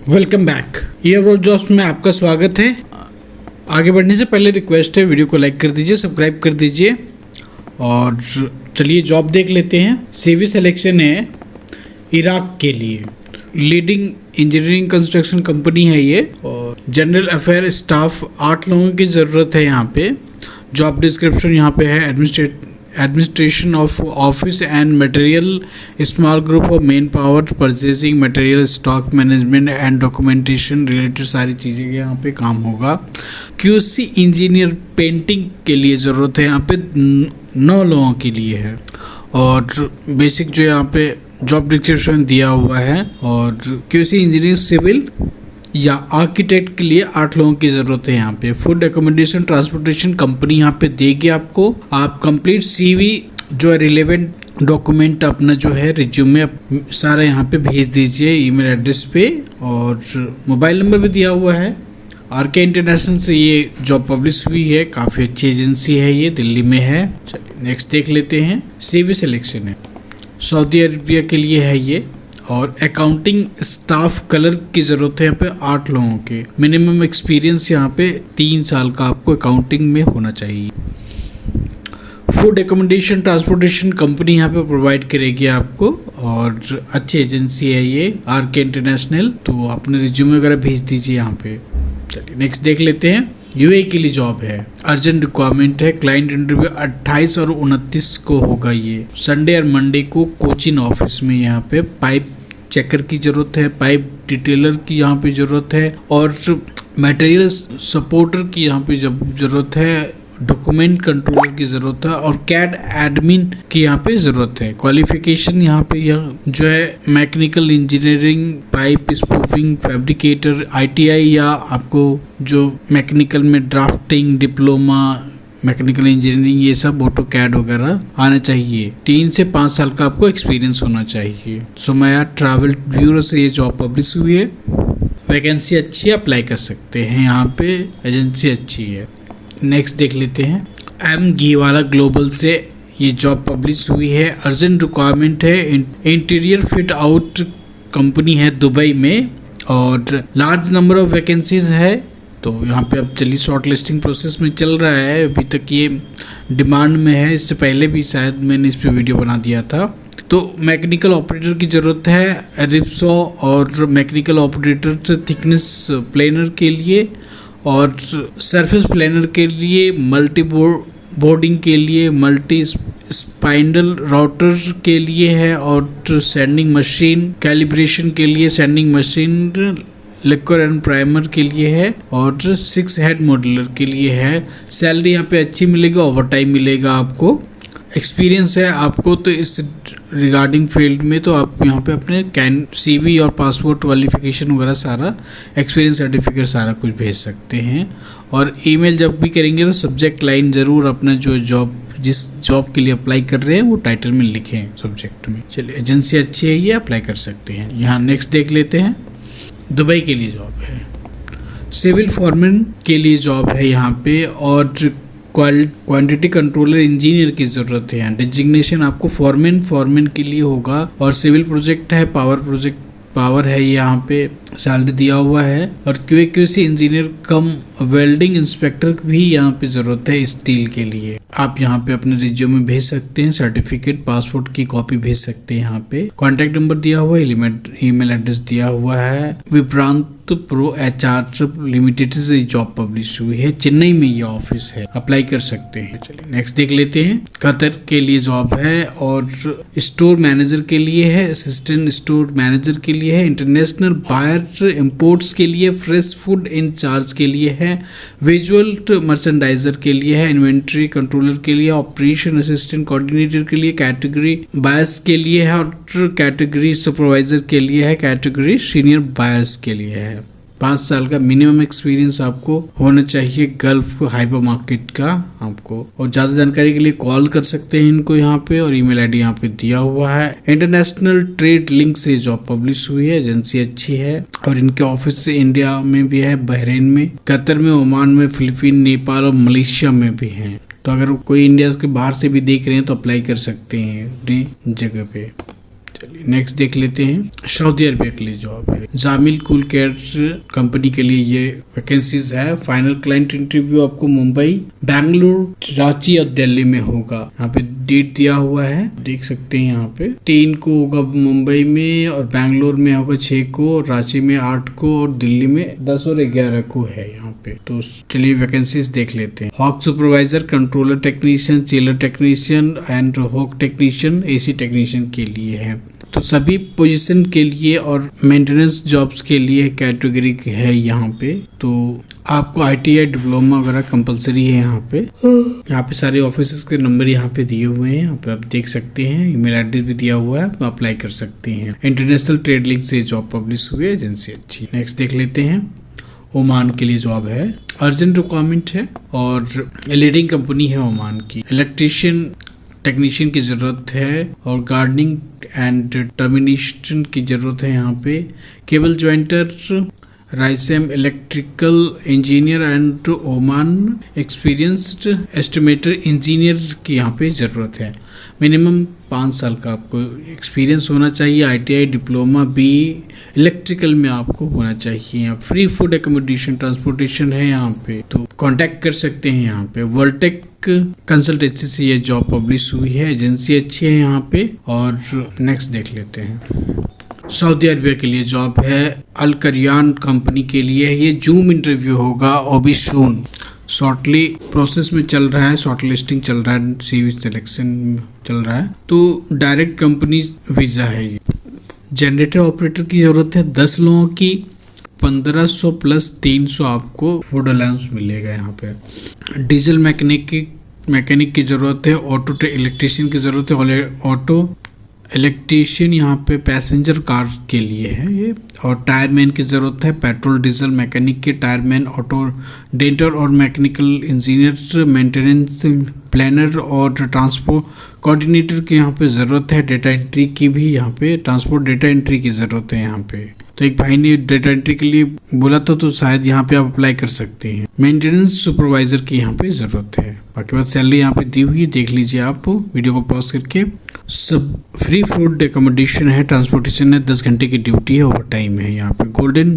Welcome back. ये jobs में आपका स्वागत है। आगे बढ़ने से पहले रिक्वेस्ट है, वीडियो को लाइक कर दीजिए, सब्सक्राइब कर दीजिए और चलिए जॉब देख लेते हैं। सीवी सिलेक्शन है इराक के लिए। लीडिंग इंजीनियरिंग कंस्ट्रक्शन कंपनी है ये और जनरल अफेयर स्टाफ 8 लोगों की ज़रूरत है यहाँ पे। जॉब डिस्क्रिप्शन यहाँ पे है, administration of office and material, small group of main power, purchasing material, stock management and documentation related सारी चीज़ें यहाँ पे काम होगा। क्यूसी इंजीनियर पेंटिंग के लिए ज़रूरत है, यहाँ पे 9 लोगों के लिए है और बेसिक जो यहाँ पे जॉब डिस्क्रिप्शन दिया हुआ है। और क्यूसी इंजीनियर सिविल या आर्किटेक्ट के लिए 8 लोगों की ज़रूरत है यहाँ पे। फूड एकोमोडेशन ट्रांसपोर्टेशन कंपनी यहाँ पे देगी आपको। आप कंप्लीट सीवी जो है रिलेवेंट डॉक्यूमेंट अपना जो है रिज्यूमे सारा यहाँ पे भेज दीजिए ईमेल एड्रेस पे और मोबाइल नंबर भी दिया हुआ है। आरके इंटरनेशनल से ये जॉब पब्लिश हुई है, काफ़ी अच्छी एजेंसी है, ये दिल्ली में है। चलिए नेक्स्ट देख लेते हैं। सीवी सिलेक्शन है सऊदी अरबिया के लिए है ये और अकाउंटिंग स्टाफ कलर की ज़रूरत है यहाँ पे 8 लोगों के। मिनिमम एक्सपीरियंस यहाँ पे 3 साल का आपको अकाउंटिंग में होना चाहिए। फूड एकोमोडेशन ट्रांसपोर्टेशन कंपनी यहाँ पे प्रोवाइड करेगी आपको और अच्छी एजेंसी है ये, आरके इंटरनेशनल। तो अपने रिज्यूमे वगैरह भेज दीजिए यहाँ पे। चलिए नेक्स्ट देख लेते हैं। यूए के लिए जॉब है, अर्जेंट रिक्वायरमेंट है। क्लाइंट इंटरव्यू 28 और 29 को होगा ये, संडे और मंडे को कोचिन ऑफिस में। यहाँ पे पाइप चेकर की ज़रूरत है, पाइप डिटेलर की यहाँ पे ज़रूरत है और मटेरियल सपोर्टर की यहाँ पे ज़रूरत है, डॉक्यूमेंट कंट्रोलर की ज़रूरत है और कैड एडमिन की यहाँ पे ज़रूरत है। क्वालिफिकेशन यहाँ पे जो है mechanical engineering, pipe spoofing, fabricator, ITI या आपको जो मैकेनिकल में ड्राफ्टिंग, डिप्लोमा, मैकेनिकल इंजीनियरिंग, ये सब ऑटो कैड वगैरह आना चाहिए। 3 से 5 साल का आपको एक्सपीरियंस होना चाहिए। सुमैया ट्रैवल ब्यूरो से ये जॉब पब्लिश हुई है। वैकेंसी अच्छी है, अप्लाई कर सकते हैं, यहाँ पे एजेंसी अच्छी है। नेक्स्ट देख लेते हैं। एम घीवाला ग्लोबल से ये जॉब पब्लिश हुई है। अर्जेंट रिक्वायरमेंट है, इंटीरियर फिट आउट कंपनी है दुबई में और लार्ज नंबर ऑफ वैकेंसीज है। तो यहाँ पे अब चलिए शॉर्ट लिस्टिंग प्रोसेस में चल रहा है, अभी तक ये डिमांड में है। इससे पहले भी शायद मैंने इस पर वीडियो बना दिया था। तो मैकेनिकल ऑपरेटर की ज़रूरत है, रिप्सो और मैकेनिकल ऑपरेटर थिकनेस प्लेनर के लिए और सरफेस प्लेनर के लिए, मल्टी बोर्डिंग के लिए, मल्टी स्पाइंडल राउटर के लिए है और सैंडिंग मशीन कैलिब्रेशन के लिए, sending machine liquid and primer के लिए है और 6 हेड मॉड्यूलर के लिए है। सैलरी यहाँ पे अच्छी मिलेगी, ओवर टाइम मिलेगा आपको। एक्सपीरियंस है आपको तो इस रिगार्डिंग फील्ड में, तो आप यहाँ पे अपने सीवी और पासपोर्ट क्वालिफिकेशन वगैरह सारा, एक्सपीरियंस सर्टिफिकेट सारा कुछ भेज सकते हैं। और ईमेल जब भी करेंगे तो सब्जेक्ट लाइन ज़रूर अपना जो जिस जॉब के लिए अप्लाई कर रहे हैं वो टाइटल में लिखें सब्जेक्ट में। चलिए एजेंसी अच्छी है, ये अप्लाई कर सकते हैं। यहाँ नेक्स्ट देख लेते हैं। दुबई के लिए जॉब है, सिविल फॉरमैन के लिए जॉब है यहाँ पे और क्वांटिटी कंट्रोलर इंजीनियर की ज़रूरत है। यहाँ डिजिग्नेशन आपको फॉरमैन के लिए होगा और सिविल प्रोजेक्ट है, पावर है यहाँ पे, सैलरी दिया हुआ है। और क्यूसी इंजीनियर कम वेल्डिंग इंस्पेक्टर भी यहाँ पे ज़रूरत है स्टील के लिए। आप यहाँ पे अपने रिज्यूमे भेज सकते हैं, सर्टिफिकेट, पासपोर्ट की कॉपी भेज सकते हैं। यहाँ पे कॉन्टैक्ट नंबर दिया हुआ है, ईमेल एड्रेस दिया हुआ है। विप्रांत प्रो एचआर लिमिटेड से जॉब पब्लिश हुई है, चेन्नई में ये ऑफिस है, अप्लाई कर सकते हैं। चलिए नेक्स्ट देख लेते हैं। कतर के लिए जॉब है और स्टोर मैनेजर के लिए है, असिस्टेंट स्टोर मैनेजर के लिए है, इंटरनेशनल बायर इंपोर्ट्स के लिए, फ्रेश फूड इंचार्ज के लिए है, विजुअल मर्चेंडाइजर के लिए है, इन्वेंट्री कंट्रोलर के लिए, ऑपरेशन असिस्टेंट कोऑर्डिनेटर के लिए, कैटेगरी बायर्स के लिए है और कैटेगरी सुपरवाइजर के लिए है, कैटेगरी सीनियर बायर्स के लिए है। 5 साल का मिनिमम एक्सपीरियंस आपको होना चाहिए गल्फ हाइपर मार्केट का आपको। और ज़्यादा जानकारी के लिए कॉल कर सकते हैं इनको यहाँ पे और ईमेल आईडी यहाँ पे दिया हुआ है। इंटरनेशनल ट्रेड लिंक से जॉब पब्लिश हुई है, एजेंसी अच्छी है और इनके ऑफिस से इंडिया में भी है, बहरीन में, कतर में, ओमान में, फिलीपीन, नेपाल और मलेशिया में भी है। तो अगर कोई इंडिया के बाहर से भी देख रहे हैं तो अप्लाई कर सकते हैं अपनी जगह पे। चलिए नेक्स्ट देख लेते हैं। सऊदी अरबिया के लिए जॉब है, जामिल कूल केयर कंपनी के लिए ये वैकेंसीज है। फाइनल क्लाइंट इंटरव्यू आपको मुंबई, बेंगलुरु, रांची और दिल्ली में होगा। यहाँ पे डेट दिया हुआ है, देख सकते हैं। यहाँ पे 3 को होगा मुंबई में, और बेंगलुरु में होगा 6 को, और रांची में 8 को, और दिल्ली में 10 और 11 को है यहाँ पे। तो चलिए वैकेंसीज देख लेते हैं। HVAC supervisor, controller technician, chiller technician and HVAC technician, AC technician के लिए है। तो सभी पोजीशन के लिए और मेंटेनेंस जॉब्स के लिए कैटेगरी है यहाँ पे। तो आपको ITI डिप्लोमा वगैरह कंपलसरी है यहाँ पे। यहाँ पे सारे ऑफिसेस के नंबर यहाँ पे दिए हुए हैं, यहाँ पे आप देख सकते हैं। ईमेल एड्रेस भी दिया हुआ है, आप अप्लाई कर सकते हैं। इंटरनेशनल ट्रेड लिंक से जॉब पब्लिश हुई है, एजेंसी अच्छी। नेक्स्ट देख लेते हैं। ओमान के लिए जॉब है, अर्जेंट रिक्वायरमेंट है और लीडिंग कंपनी है ओमान की। इलेक्ट्रीशियन टेक्नीशियन की ज़रूरत है और गार्डनिंग एंड टर्मिनेशन की ज़रूरत है यहाँ पे। केबल ज्वाइंटर, राइसेम electrical engineer and Oman experienced estimator engineer की यहाँ पे ज़रूरत है। मिनिमम 5 साल का आपको एक्सपीरियंस होना चाहिए। ITI डिप्लोमा भी इलेक्ट्रिकल में आपको होना चाहिए। फ्री फूड एकोमोडेशन ट्रांसपोर्टेशन है यहाँ पे, तो कांटेक्ट कर सकते हैं यहाँ पे। वर्ल्टेक कंसल्टेंसी से ये जॉब पब्लिश हुई है, एजेंसी अच्छी है यहाँ पे। और नेक्स्ट देख लेते हैं। सऊदी अरबिया के लिए जॉब है, अल करियान कंपनी के लिए। ये जूम इंटरव्यू होगा, ओबी सून। शॉर्टली प्रोसेस में चल रहा है, शॉर्ट लिस्टिंग चल रहा है, CV सिलेक्शन चल रहा है। तो डायरेक्ट कंपनी वीज़ा है ये। जनरेटर ऑपरेटर की ज़रूरत है 10 लोगों की। 1500 प्लस 300 आपको फूड अलाउंस मिलेगा यहाँ पे। डीजल मैकेनिक की ज़रूरत है। ऑटो इलेक्ट्रीशियन की ज़रूरत है। ऑटो इलेक्ट्रीशियन यहाँ पे पैसेंजर कार के लिए है ये। और टायरमैन की ज़रूरत है। पेट्रोल डीजल मैकेनिक के टायरमैन, ऑटो डेंटर और मैकेनिकल इंजीनियर, मेंटेनेंस प्लानर और ट्रांसपोर्ट कोऑर्डिनेटर की यहाँ पे ज़रूरत है। डेटा एंट्री की भी यहाँ पे, ट्रांसपोर्ट डेटा एंट्री की ज़रूरत है यहाँ पे। तो एक भाई ने डेटा एंट्री के लिए बोला था, तो शायद यहाँ पे आप अप्लाई कर सकते हैं। मेंटेनेंस सुपरवाइजर की यहाँ पे ज़रूरत है। बाकी बात सैलरी यहाँ पे दी हुई है, देख लीजिए आप वीडियो को पॉज करके। सब फ्री फूड एकोमोडेशन है, ट्रांसपोर्टेशन है, 10 घंटे की ड्यूटी है, ओवर टाइम है यहाँ पे। Golden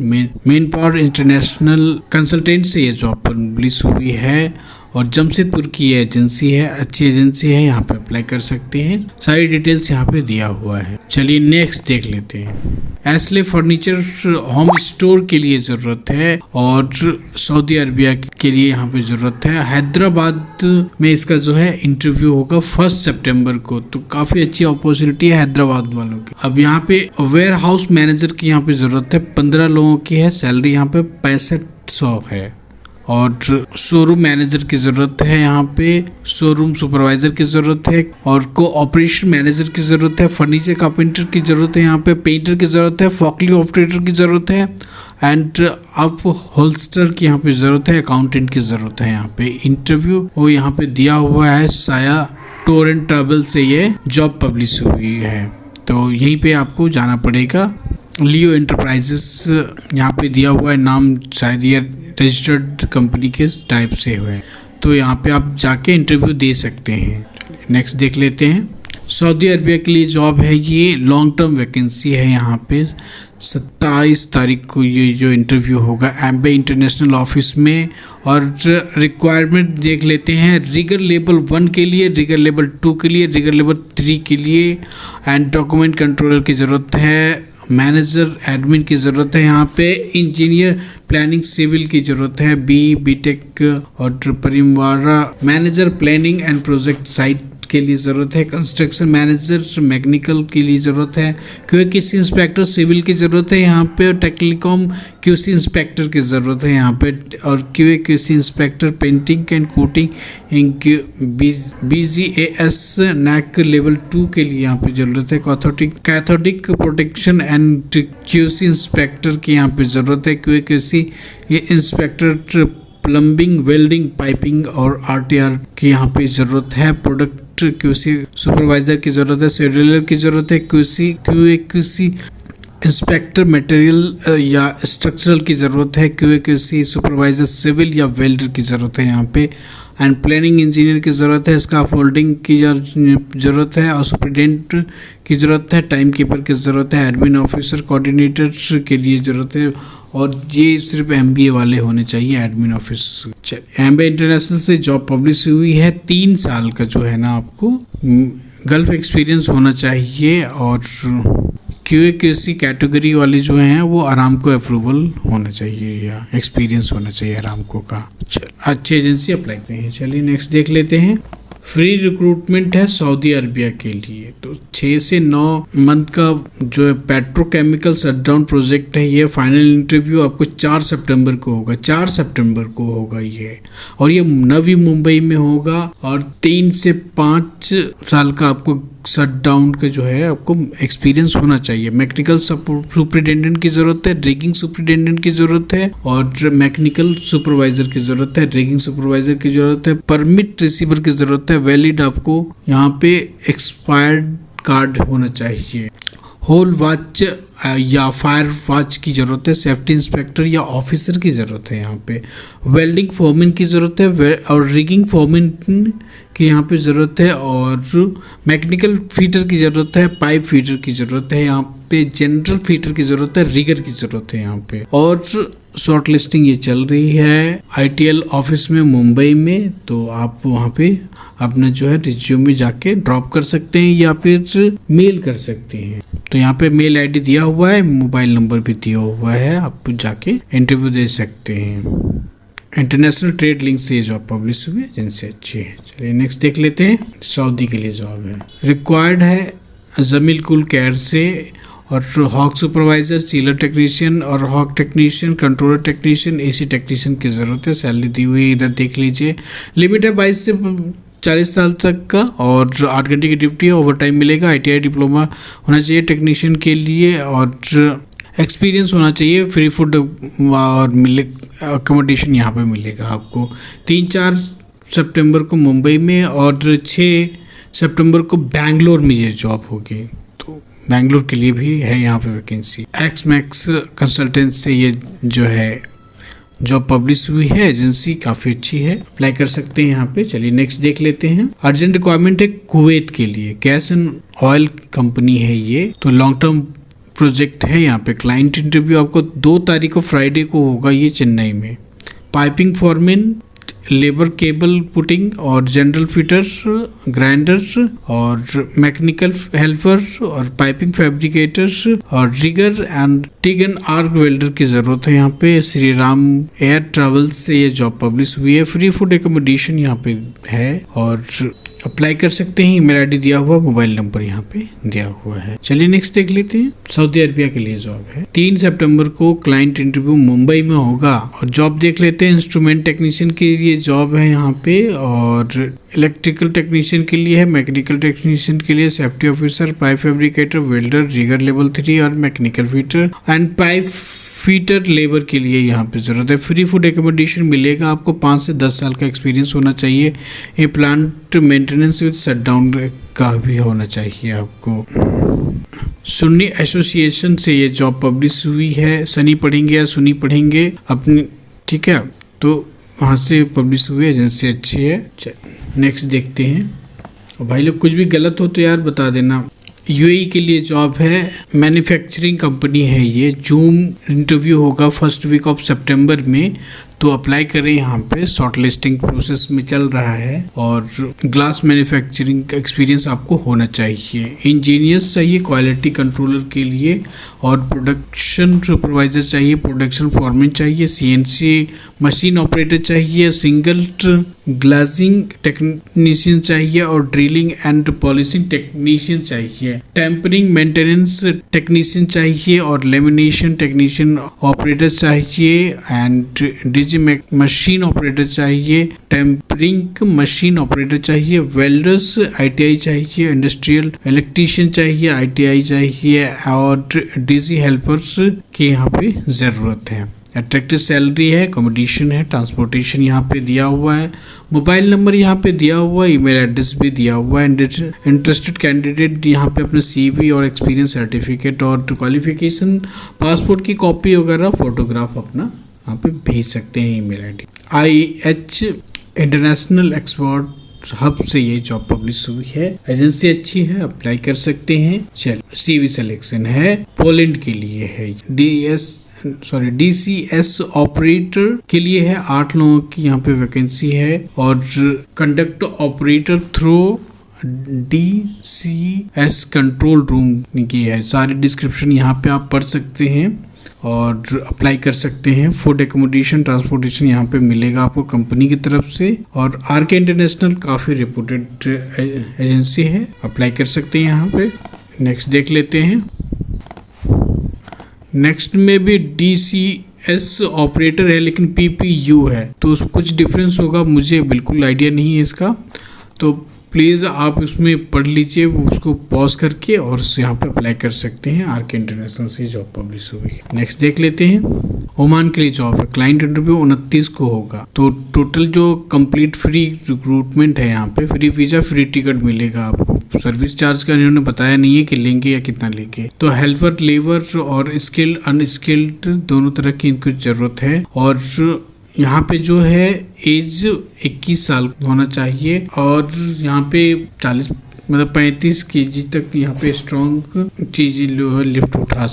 main power international consultant से ये जॉब पब्लिश हुई है और जमशेदपुर की ये एजेंसी है, अच्छी एजेंसी है, यहाँ पे अप्लाई कर सकते हैं। सारी डिटेल्स यहाँ पे दिया हुआ है। चलिए नेक्स्ट देख लेते हैं। एस्ले फर्नीचर होम स्टोर के लिए ज़रूरत है और सऊदी अरबिया के लिए यहाँ पे ज़रूरत है। हैदराबाद में इसका जो है इंटरव्यू होगा 1 सितंबर को, तो काफ़ी अच्छी अपॉर्चुनिटी है हैदराबाद वालों की। अब यहाँ पे वेयर हाउस मैनेजर की यहाँ पे ज़रूरत है, 15 लोगों की है। सैलरी यहाँ पे 6500 है। और शोरूम मैनेजर की ज़रूरत है यहाँ पे, शोरूम सुपरवाइज़र की ज़रूरत है और कोऑपरेशन मैनेजर की ज़रूरत है। फर्नीचर कारपेंटर की ज़रूरत है यहाँ पे, पेंटर की ज़रूरत है, फॉकलिफ्ट ऑपरेटर की ज़रूरत है एंड अप होल्स्टर की यहाँ पे ज़रूरत है। अकाउंटेंट की ज़रूरत है यहाँ पे। इंटरव्यू वो यहाँ पे दिया हुआ है, साया टूर एंड ट्रैवल से ये जॉब पब्लिश हुई है, तो यहीं पे आपको जाना पड़ेगा। लियो एंटरप्राइजेस यहाँ पे दिया हुआ है नाम, शायद ये रजिस्टर्ड कंपनी के टाइप से हुए, तो यहाँ पे आप जाके इंटरव्यू दे सकते हैं। नेक्स्ट देख लेते हैं। सऊदी अरबिया के लिए जॉब है, ये लॉन्ग टर्म वैकेंसी है। यहाँ पे 27 तारीख को ये जो इंटरव्यू होगा एम्बे इंटरनेशनल ऑफिस में। और रिक्वायरमेंट देख लेते हैं। रिगर लेवल 1 के लिए, रिगर लेवल 2 के लिए, रिगर लेवल 3 के लिए एंड डॉक्यूमेंट कंट्रोलर की ज़रूरत है। मैनेजर एडमिन की ज़रूरत है यहाँ पे। इंजीनियर प्लानिंग सिविल की ज़रूरत है, बीटेक और परिवारा। Manager planning and project site के लिए ज़रूरत है। कंस्ट्रक्शन मैनेजर मैकेनिकल के लिए ज़रूरत है। QC इंस्पेक्टर सिविल की ज़रूरत है यहाँ पे। और टेक्निकॉम QC इंस्पेक्टर की ज़रूरत है यहाँ पे। और QC inspector painting and coating BGAS NAC level 2 के लिए यहाँ पे ज़रूरत है। Cathodic protection and QC inspector की यहाँ पे ज़रूरत है। QC inspector plumbing, welding, piping और RTR की यहाँ पे ज़रूरत है। प्रोडक्ट QC सुपरवाइजर की ज़रूरत है। शेड्यूलर की ज़रूरत है। QC इंस्पेक्टर मटेरियल या स्ट्रक्चरल की ज़रूरत है, QA/QC सुपरवाइज़र सिविल या वेल्डर की ज़रूरत है यहाँ पे, एंड प्लानिंग इंजीनियर की ज़रूरत है, स्काफोल्डिंग की ज़रूरत है, और सुपरिटेंडेंट की ज़रूरत है, टाइम कीपर की ज़रूरत है, एडमिन ऑफिसर कोऑर्डिनेटर के लिए ज़रूरत है, और ये सिर्फ MBA वाले होने चाहिए एडमिन ऑफिस। MBA इंटरनेशनल से जॉब पब्लिश हुई है, 3 साल का जो है ना आपको गल्फ एक्सपीरियंस होना चाहिए, और QA/QC कैटेगरी वाले जो हैं वो आरामको अप्रूवल होना चाहिए या एक्सपीरियंस होना चाहिए आरामको का। अच्छी एजेंसी अप्लाई करते हैं। चलिए नेक्स्ट देख लेते हैं। फ्री रिक्रूटमेंट है सऊदी अरबिया के लिए, तो 6 से 9 मंथ का जो है पेट्रोकेमिकल शटडाउन प्रोजेक्ट है। ये फाइनल इंटरव्यू आपको 4 सितंबर को होगा, 4 सितंबर को होगा ये, और ये नवी मुंबई में होगा, और 3 से 5 साल का आपको शटडाउन का जो है आपको एक्सपीरियंस होना चाहिए। मैकेनिकल सुपरिटेंडेंट की ज़रूरत है, ड्रिगिंग सुपरिटेंडेंट की ज़रूरत है, और मैकेनिकल सुपरवाइज़र की ज़रूरत है, ड्रिगिंग सुपरवाइज़र की ज़रूरत है, परमिट रिसीवर की ज़रूरत है, वैलिड आपको यहाँ पे एक्सपायर्ड कार्ड होना चाहिए, होल वॉच या फायर वॉच की ज़रूरत है, सेफ्टी इंस्पेक्टर या ऑफिसर की ज़रूरत है यहाँ पे, वेल्डिंग फोरमैन की ज़रूरत है, और रिगिंग फोरमैन की यहाँ पे ज़रूरत है, और मैकेनिकल फीटर की ज़रूरत है, पाइप फीटर की ज़रूरत है यहाँ पे, जनरल फीटर की ज़रूरत है, रिगर की ज़रूरत है यहाँ पे, और शॉर्ट लिस्टिंग ये चल रही है ITL ऑफिस में मुंबई में। तो आप वहाँ पे अपना जो है रिज्यूमे जाके ड्रॉप कर सकते हैं या फिर मेल कर सकते हैं। तो यहाँ पे मेल ID दिया हुआ है, मोबाइल नंबर भी दिया हुआ है, आप जाके इंटरव्यू दे सकते हैं। इंटरनेशनल ट्रेड लिंक से जॉब पब्लिश हुई है, जिनसे अच्छी है। चलिए नेक्स्ट देख लेते हैं। सऊदी के लिए जॉब है, रिक्वायर्ड है जमील कुल केयर से, और हॉक सुपरवाइजर, सीलर टेक्नीशियन, और HVAC technician, controller technician, AC technician की ज़रूरत है। सैलरी दी हुई है, इधर देख लीजिए। लिमिट है 22 से 40 साल तक का, और 8 घंटे की ड्यूटी है, ओवर टाइम मिलेगा। ITI डिप्लोमा होना चाहिए टेक्नीशियन के लिए, और एक्सपीरियंस होना चाहिए। फ्री फूड और अकोमोडेशन यहाँ पे मिलेगा आपको। 3-4 सितंबर को मुंबई में, और 6 सितंबर को बेंगलोर में ये जॉब होगी। तो बेंगलोर के लिए भी है यहाँ पे वैकेंसी। एक्समैक्स कंसल्टेंट से ये जो है जॉब पब्लिश हुई है, एजेंसी काफ़ी अच्छी है, अप्लाई कर सकते हैं यहाँ पे। चलिए नेक्स्ट देख लेते हैं। अर्जेंट रिक्वायरमेंट है कुवैत के लिए, गैस एंड ऑयल कंपनी है ये, तो लॉन्ग टर्म प्रोजेक्ट है यहाँ पे। क्लाइंट इंटरव्यू आपको 2 तारीख को फ्राइडे को होगा, ये चेन्नई में। Piping foreman, labour cable putting, और जनरल फिटर, ग्राइंडर, और मैकेनिकल हेल्पर, और पाइपिंग फैब्रिकेटर्स, और rigger and TIG and arc welder की ज़रूरत है यहाँ पे। श्री राम एयर ट्रेवल्स से ये जॉब पब्लिश हुई है। फ्री फूड एकोमोडेशन यहाँ पे है, और अप्लाई कर सकते हैं। ईमेल ID दिया हुआ, मोबाइल नंबर यहाँ पे दिया हुआ है। चलिए नेक्स्ट देख लेते हैं। सऊदी अरबिया के लिए जॉब है, 3 सितंबर को क्लाइंट इंटरव्यू मुंबई में होगा, और जॉब देख लेते हैं। इंस्ट्रूमेंट टेक्नीशियन के लिए जॉब है यहाँ पे, और इलेक्ट्रिकल टेक्नीशियन के लिए है, मैकेनिकल टेक्नीशियन के लिए, safety officer, pipe fabricator, welder, rigger level 3, और मैकेनिकल fitter and pipe fitter labour के लिए यहाँ पे ज़रूरत है। फ्री फूड एकोमोडेशन मिलेगा आपको। 5 से 10 साल का एक्सपीरियंस होना चाहिए। ये प्लांट मेंटेनेंस विद शटडाउन का भी होना चाहिए आपको। सुन्नी एसोसिएशन से ये जॉब पब्लिश हुई है। सनी पढ़ेंगे या सुनी पढ़ेंगे अपनी, ठीक है, तो वहाँ से पब्लिश हुई है, एजेंसी अच्छी है। नेक्स्ट देखते हैं। और भाई लोग कुछ भी गलत हो तो यार बता देना। UAE के लिए जॉब है, मैन्युफैक्चरिंग कंपनी है ये। जूम इंटरव्यू होगा 1st वीक ऑफ सितंबर में, तो अप्लाई करें। यहाँ पे शॉर्ट लिस्टिंग प्रोसेस में चल रहा है, और ग्लास मैन्युफैक्चरिंग का एक्सपीरियंस आपको होना चाहिए। इंजीनियर्स चाहिए क्वालिटी कंट्रोलर के लिए, और प्रोडक्शन सुपरवाइजर चाहिए, प्रोडक्शन फॉरमैन चाहिए, CNC मशीन ऑपरेटर चाहिए, सिंगल ग्लासिंग टेक्नीशियन चाहिए, और ड्रिलिंग एंड पॉलिशिंग टेक्नीशियन चाहिए। टेम्परिंग मेंटेनेंस टेक्नीशियन चाहिए, और लेमिनेशन टेक्नीशियन ऑपरेटर चाहिए, एंड मशीन ऑपरेटर चाहिए, टेम्परिंग मशीन ऑपरेटर चाहिए, वेल्डर्स ITI चाहिए, इंडस्ट्रियल इलेक्ट्रीशियन चाहिए, ITI चाहिए, और DG हेल्पर्स की यहाँ पे ज़रूरत है। अट्रैक्टिव सैलरी है, अकोमोडेशन है, ट्रांसपोर्टेशन यहाँ पे दिया हुआ है, मोबाइल नंबर यहाँ पे दिया हुआ है, ईमेल एड्रेस भी दिया हुआ है। इंटरेस्टेड कैंडिडेट यहाँ पे अपने CV और एक्सपीरियंस सर्टिफिकेट और क्वालिफिकेशन, पासपोर्ट की कॉपी वगैरह, फोटोग्राफ अपना यहाँ पे भेज सकते हैं email ID। IH international expert hub से ये जॉब पब्लिश हुई है, एजेंसी अच्छी है, अप्लाई कर सकते हैं। चल CV सिलेक्शन है, पोलैंड के लिए है, DCS ऑपरेटर के लिए है, 8 लोगों की यहाँ पे वैकेंसी है, और conduct operator through DCS control room की है। सारी डिस्क्रिप्शन यहाँ पे आप पढ़ सकते हैं और अप्लाई कर सकते हैं। फूड एकोमोडेशन ट्रांसपोर्टेशन यहाँ पे मिलेगा आपको कंपनी की तरफ से, और RK इंटरनेशनल काफ़ी रिपोर्टेड एजेंसी है, अप्लाई कर सकते हैं यहाँ पे। नेक्स्ट देख लेते हैं। नेक्स्ट में भी DCS ऑपरेटर है लेकिन PPU है, तो कुछ डिफरेंस होगा, मुझे बिल्कुल आइडिया नहीं है इसका, तो प्लीज़ आप उसमें पढ़ लीजिए, उसको पॉज करके, और यहाँ पे अप्लाई कर सकते हैं। RK इंटरनेशनल से जॉब पब्लिश हुई है। नेक्स्ट देख लेते हैं। ओमान के लिए जॉब है, क्लाइंट इंटरव्यू 29 को होगा, तो टोटल जो कंप्लीट फ्री रिक्रूटमेंट है, यहाँ पे फ्री वीजा, फ्री टिकट मिलेगा आपको। सर्विस चार्ज का इन्होंने बताया नहीं है कि लेंगे या कितना लेंगे। तो हेल्पर, लेबर और स्किल्ड अनस्किल्ड दोनों तरह की इनको जरूरत है, और यहाँ पे जो है एज 21 साल होना चाहिए, और यहाँ पे 35 kg तक यहाँ पे स्ट्रॉन्ग चीज लिफ्ट उठा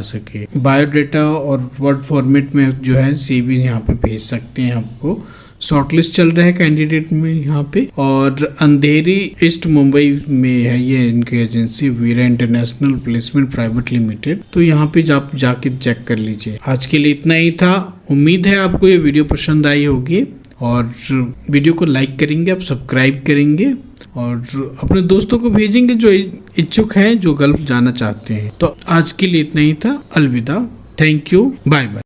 सके। बायोडाटा और वर्ड फॉर्मेट में जो है CV यहाँ पे भेज सकते हैं आपको। शॉर्टलिस्ट चल रहा है कैंडिडेट में यहाँ पे, और अंधेरी ईस्ट मुंबई में है ये इनकी एजेंसी, वीरा इंटरनेशनल प्लेसमेंट प्राइवेट लिमिटेड। तो यहाँ पे जाके चेक कर लीजिए। आज के लिए इतना ही था। उम्मीद है आपको ये वीडियो पसंद आई होगी, और वीडियो को लाइक करेंगे, आप सब्सक्राइब करेंगे, और अपने दोस्तों को भेजेंगे जो इच्छुक हैं, जो गल्फ जाना चाहते हैं। तो आज के लिए इतना ही था। अलविदा, थैंक यू, बाय बाय।